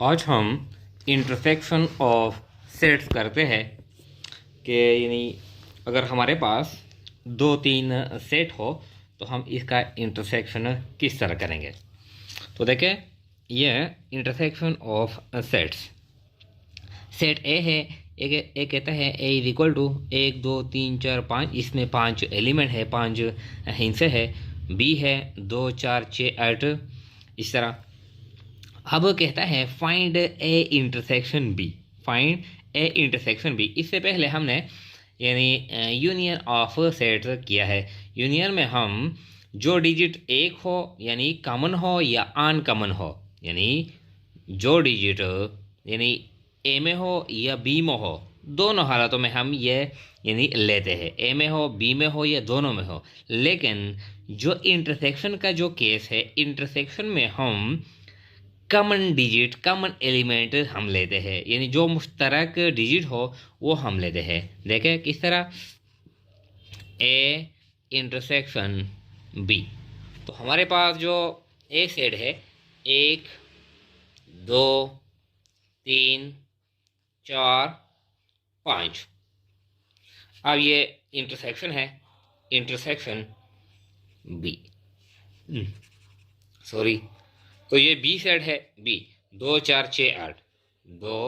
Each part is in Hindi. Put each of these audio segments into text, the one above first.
आज हम इंटरसेक्शन ऑफ सेट्स करते हैं कि यानी अगर हमारे पास दो तीन सेट हो तो हम इसका इंटरसेक्शन किस तरह करेंगे। तो देखें, यह इंटरसेक्शन ऑफ सेट्स। सेट ए है, एक कहता है ए इज इक्वल टू 1 2 3 4 5, इसमें 5 एलिमेंट है, 5 हिस्से है। बी है 2 4 6 8, इस तरह। अब कहता है find A intersection B. Find A intersection B. इससे पहले हमने यानी यूनियन ऑफ सेट किया है। यूनियन में हम जो डिजिट एक हो यानी कॉमन हो या अनकॉमन हो, यानी जो डिजिट यानी ए में हो या बी में हो, दोनों हालातों में हम ये यानी लेते हैं, ए में हो बी में हो या दोनों में हो। लेकिन जो इंटरसेक्शन का जो केस है, इंटरसेक्शन में हम कॉमन डिजिट, कॉमन एलिमेंट हम लेते हैं, यानी जो मुश्तरक डिजिट हो वो हम लेते हैं। देखें किस तरह, ए इंटरसेक्शन बी। तो हमारे पास जो ए सेट है 1 2 3 4 5। अब ये इंटरसेक्शन है, इंटरसेक्शन बी, सॉरी, तो ये बी सेट है। बी 2 4 6 8, 2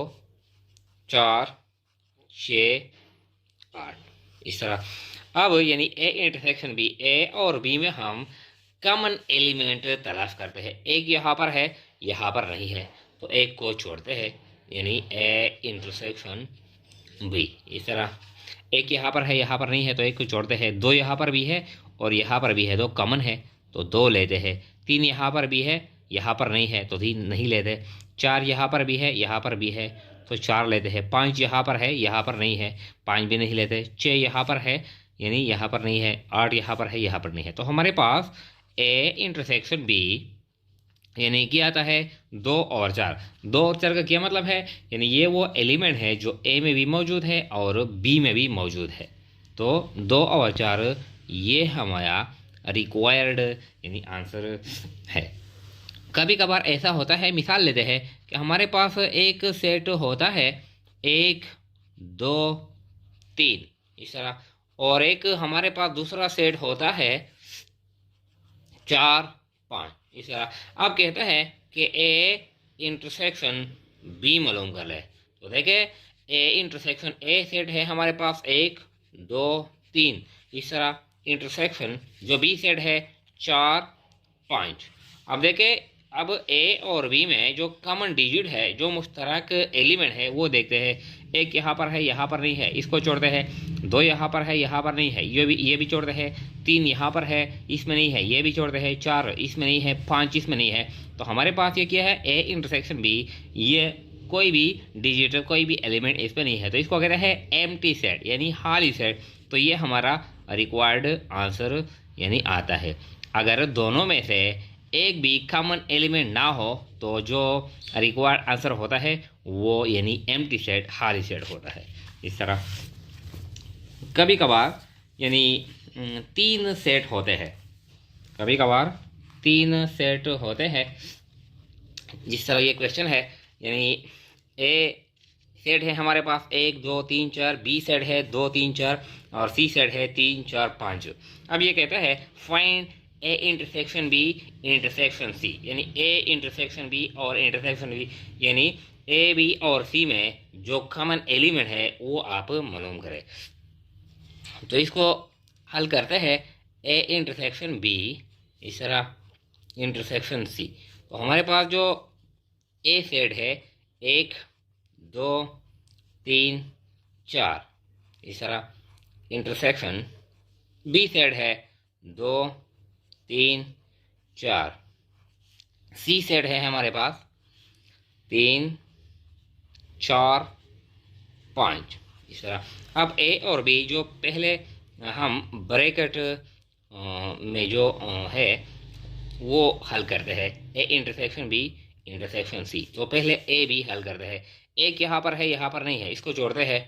4 6 8, इस तरह। अब यानी ए इंटरसेक्शन बी, ए और बी में हम कॉमन एलिमेंट तलाश करते हैं। एक यहाँ पर है, यहाँ पर नहीं है, तो एक को छोड़ते हैं, यानी ए इंटरसेक्शन बी, इस तरह। एक यहाँ पर है, यहाँ पर नहीं है, तो एक को छोड़ते हैं। दो यहाँ पर भी है और यहाँ पर भी है, दो कॉमन है तो दो लेते हैं। तीन यहाँ पर भी है, यहाँ पर नहीं है तो तीन नहीं लेते। चार यहाँ पर भी है, यहाँ पर भी है तो चार लेते हैं। पाँच यहाँ पर है, यहाँ पर नहीं है, पाँच भी नहीं लेते। छः यहाँ पर है, यानी यहाँ पर नहीं है। आठ यहाँ पर है, यहाँ पर नहीं है। तो हमारे पास ए इंटरसेक्शन बी यानी क्या आता है, 2 और 4। 2 और 4 का क्या मतलब है, यानी ये वो एलिमेंट है जो ए में भी मौजूद है और बी में भी मौजूद है। तो 2 और 4 ये हमारा रिक्वायर्ड यानी आंसर है। कभी कभार ऐसा होता है, मिसाल लेते हैं कि हमारे पास एक सेट होता है 1 2 3, इस तरह, और एक हमारे पास दूसरा सेट होता है 4 5, इस तरह। अब कहता है कि ए इंटरसेक्शन बी मालूम कर ले। तो देखे, ए इंटरसेक्शन ए सेट है हमारे पास 1 2 3, इस तरह। इंटरसेक्शन जो बी सेट है 4 5। अब देखे, अब ए और बी में जो कॉमन डिजिट है, जो मुश्तरक एलिमेंट है वो देखते हैं। एक यहाँ पर है, यहाँ पर नहीं है, इसको छोड़ते हैं। दो यहाँ पर है, यहाँ पर नहीं है, ये भी छोड़ते हैं। तीन यहाँ पर है, इसमें नहीं है, ये भी छोड़ते हैं। चार इसमें नहीं है, पाँच इसमें नहीं है। तो हमारे पास ये क्या है, ए इंटरसेक्शन बी, ये कोई भी डिजिट, कोई भी एलिमेंट इसमें नहीं है, तो इसको कहते हैं एम्प्टी सेट यानी खाली सेट। तो ये हमारा रिक्वायर्ड आंसर यानी आता है। अगर दोनों में से एक भी कॉमन एलिमेंट ना हो तो जो रिक्वायर्ड आंसर होता है वो यानी एम्प्टी सेट, खाली सेट होता है, इस तरह। कभी कभार यानी 3 सेट होते हैं, कभी कभार 3 सेट होते हैं। जिस तरह ये क्वेश्चन है, यानी ए सेट है हमारे पास 1 2 3 4, बी सेट है 2 3 4 और सी सेट है 3 4 5। अब ये कहता है find A intersection B intersection C, यानी ए इंटरसेक्शन बी और इंटरसेक्शन बी, यानी ए बी और सी में जो कॉमन एलिमेंट है वो आप मालूम करें। तो इसको हल करते हैं, ए इंटरसेक्शन बी, इस तरह, इंटरसेक्शन सी। तो हमारे पास जो ए सेट है 1 2 3 4, इस तरह। इंटरसेक्शन बी सेट है 2 3 4। सी सेट है हमारे पास 3 4 5, इस तरह। अब ए और बी जो पहले हम ब्रैकेट में जो है वो हल करते हैं, A intersection B intersection C. तो पहले ए बी हल करते हैं। एक यहाँ पर है, यहाँ पर नहीं है, इसको जोड़ते हैं।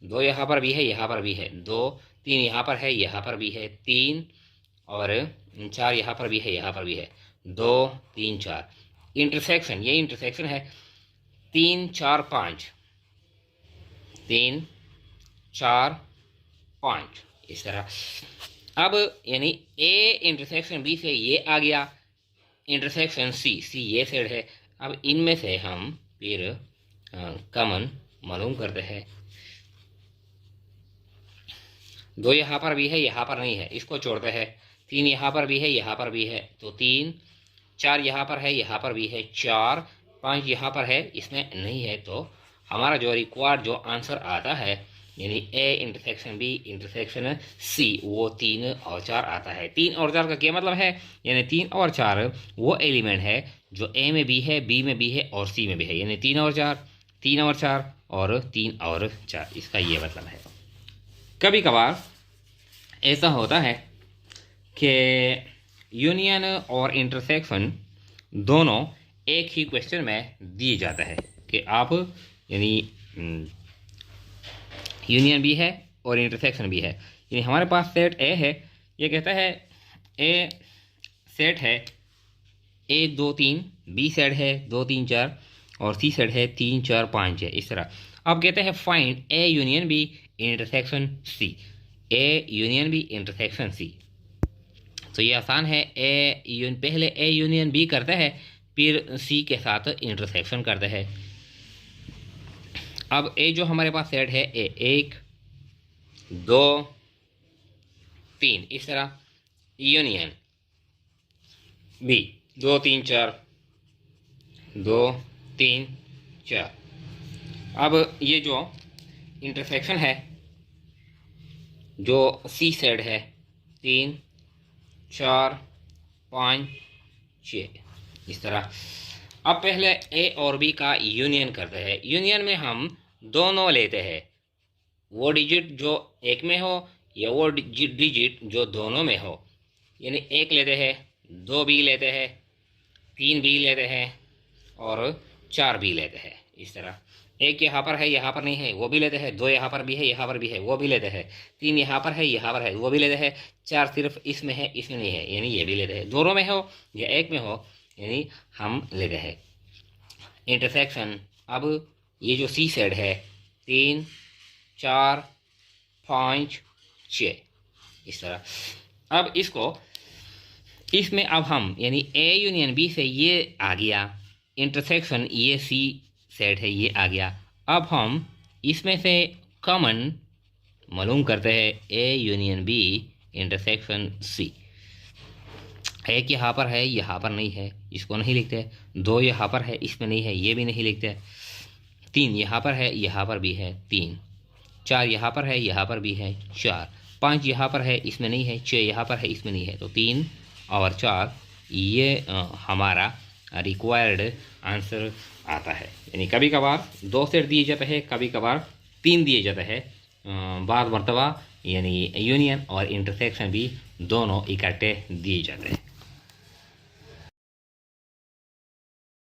दो यहाँ पर भी है, यहाँ पर भी है, दो। तीन यहाँ पर है, यहाँ पर भी है, तीन। और 4 यहाँ पर भी है, यहाँ पर भी है, 2 3 4। इंटरसेक्शन, ये इंटरसेक्शन है 3 4 5, 3 4 5 इस तरह। अब यानी ए इंटरसेक्शन बी से ये आ गया, इंटरसेक्शन सी, सी ये साइड है। अब इनमें से हम फिर कॉमन मालूम करते हैं। 2 यहाँ पर भी है, यहाँ पर नहीं है, इसको छोड़ते हैं। 3 यहाँ पर भी है, यहाँ पर भी है, तो 3। 4 यहाँ पर है, यहाँ पर भी है 4। 5 यहाँ पर है, इसमें नहीं है, तो हमारा जो रिक्वायर्ड जो आंसर आता है यानी A intersection B intersection C, वो 3 और 4 आता है। 3 और 4 का क्या मतलब है, यानी 3 और 4 वो एलिमेंट है जो ए में भी है, बी में भी है और सी में भी है, यानी 3 और 4, 3 और 4 और 3 और 4, इसका ये मतलब है। कभी कभार ऐसा होता है कि यूनियन और इंटरसेक्शन दोनों एक ही क्वेश्चन में दिए जाता है कि आप यानी यूनियन भी है और इंटरसेक्शन भी है। यानी हमारे पास सेट ए है, ये कहता है ए सेट है 1 2 3, बी सेट है 2 3 4 और सी सेट है 3 4 5 है, इस तरह। अब कहते हैं find A union B intersection C, A union B intersection C. तो ये आसान है, पहले ए यूनियन बी करते हैं, फिर सी के साथ इंटरसेक्शन करते हैं। अब ए जो हमारे पास सेट है ए 1 2 3 इस तरह, यूनियन बी 2 3 4 2 3 4। अब ये जो इंटरसेक्शन है जो सी सेट है 3 4 5 6 इस तरह। अब पहले ए और बी का यूनियन करते हैं। यूनियन में हम दोनों लेते हैं, वो डिजिट जो एक में हो या वो डिजिट जो दोनों में हो, यानी 1 लेते हैं, 2 बी लेते हैं, 3 बी लेते हैं और 4 बी लेते हैं, इस तरह। 1 यहाँ पर है, यहाँ पर नहीं है, वो भी लेते हैं। 2 यहाँ पर भी है, यहाँ पर भी है, वो भी लेते हैं। 3 यहाँ पर है, यहाँ पर है, वो भी लेते हैं। 4 सिर्फ इसमें है, इसमें नहीं है, यानी ये भी लेते हैं। दोनों में हो या एक में हो, यानी हम लेते हैं इंटरसेक्शन। अब ये जो सी सेट है 3 4 5 6 इस तरह। अब इसमें अब हम यानी ए यूनियन बी से ये आ गया, इंटरसेक्शन ये सी सेट है ये आ गया। अब हम इसमें से कॉमन मालूम करते हैं A union B intersection C. 1 यहाँ पर है, यहाँ पर नहीं है, इसको नहीं लिखते। 2 यहाँ पर है, इसमें नहीं है, ये भी नहीं लिखते। 3 यहाँ पर है, यहाँ पर भी है 3। 4 यहाँ पर है, यहाँ पर भी है 4। 5 यहाँ पर है, इसमें नहीं है। 6 यहाँ पर है, इसमें नहीं है, तो 3 और 4 ये हमारा रिक्वायर्ड आंसर आता है। यानी कभी कभार 2 सेट दिए जाते हैं, कभी कभार 3 दिए जाते हैं, बाद मरतबा यानी यूनियन और इंटरसेक्शन भी दोनों इकट्ठे दिए जाते हैं।